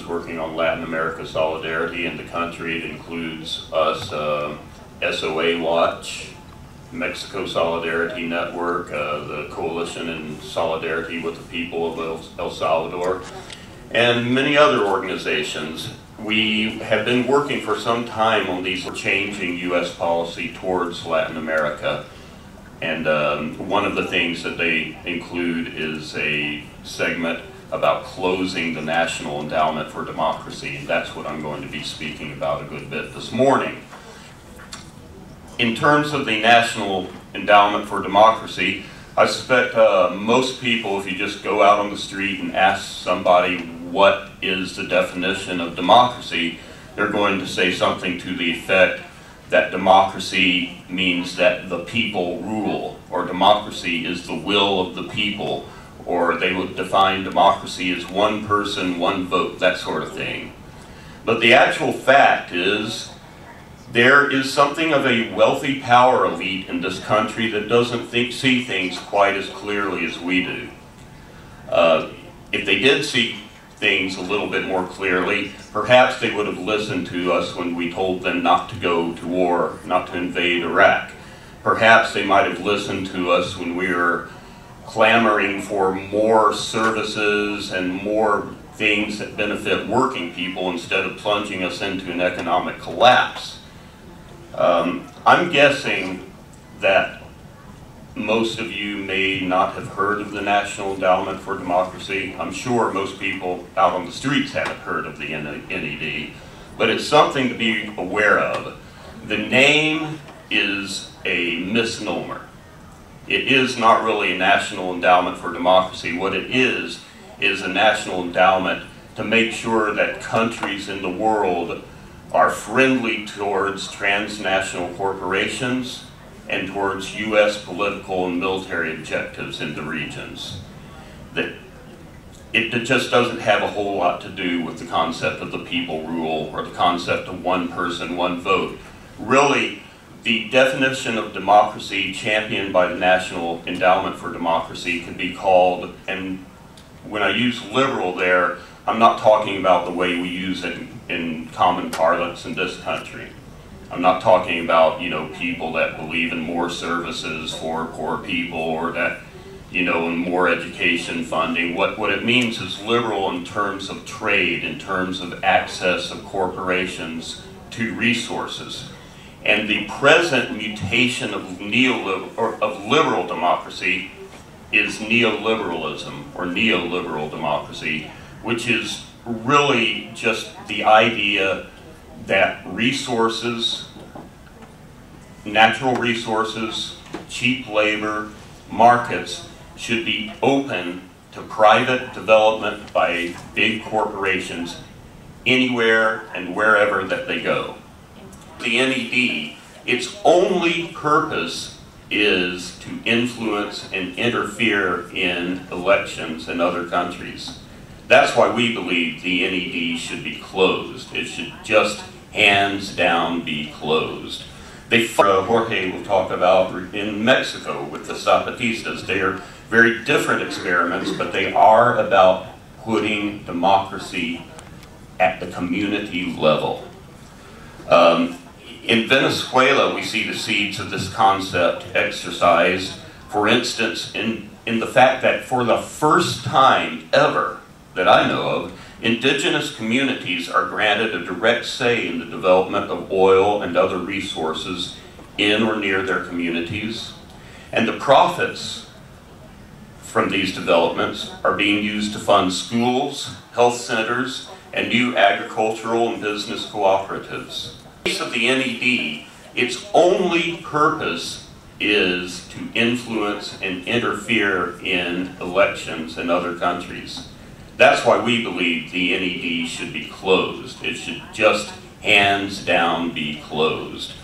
working on Latin America solidarity in the country. It includes us, SOA Watch, Mexico Solidarity Network, the Coalition in Solidarity with the People of El Salvador, and many other organizations. We have been working for some time on these changing U.S. policy towards Latin America. And one of the things that they include is a segment about closing the National Endowment for Democracy. And that's what I'm going to be speaking about a good bit this morning. In terms of the National Endowment for Democracy, I suspect most people, if you just go out on the street and ask somebody what is the definition of democracy, they're going to say something to the effect that democracy means that the people rule, or democracy is the will of the people, or they would define democracy as one person, one vote, that sort of thing. But the actual fact is, there is something of a wealthy power elite in this country that doesn't see things quite as clearly as we do. If they did see things a little bit more clearly, perhaps they would have listened to us when we told them not to go to war, not to invade Iraq. Perhaps they might have listened to us when we were clamoring for more services and more things that benefit working people instead of plunging us into an economic collapse. I'm guessing that most of you may not have heard of the National Endowment for Democracy. I'm sure most people out on the streets haven't heard of the NED, but it's something to be aware of. The name is a misnomer. It is not really a National Endowment for Democracy. What it is a national endowment to make sure that countries in the world are friendly towards transnational corporations and towards U.S. political and military objectives in the regions. That it just doesn't have a whole lot to do with the concept of the people rule or the concept of one person, one vote. Really, the definition of democracy championed by the National Endowment for Democracy can be called, and when I use liberal there, I'm not talking about the way we use it in common parlance in this country. I'm not talking about, people that believe in more services for poor people or that, in more education funding. What it means is liberal in terms of trade, in terms of access of corporations to resources. And the present mutation of liberal democracy is neoliberalism, or neoliberal democracy, which is really just the idea that resources, natural resources, cheap labor, markets should be open to private development by big corporations anywhere and wherever that they go. The NED, its only purpose is to influence and interfere in elections in other countries. That's why we believe the NED should be closed. It should just hands down be closed. Jorge will talk about in Mexico with the Zapatistas. They are very different experiments, but they are about putting democracy at the community level. In Venezuela, we see the seeds of this concept exercised, for instance, in the fact that for the first time ever that I know of, indigenous communities are granted a direct say in the development of oil and other resources in or near their communities, and the profits from these developments are being used to fund schools, health centers, and new agricultural and business cooperatives. In the case of the NED, its only purpose is to influence and interfere in elections in other countries. That's why we believe the NED should be closed. It should just hands down be closed.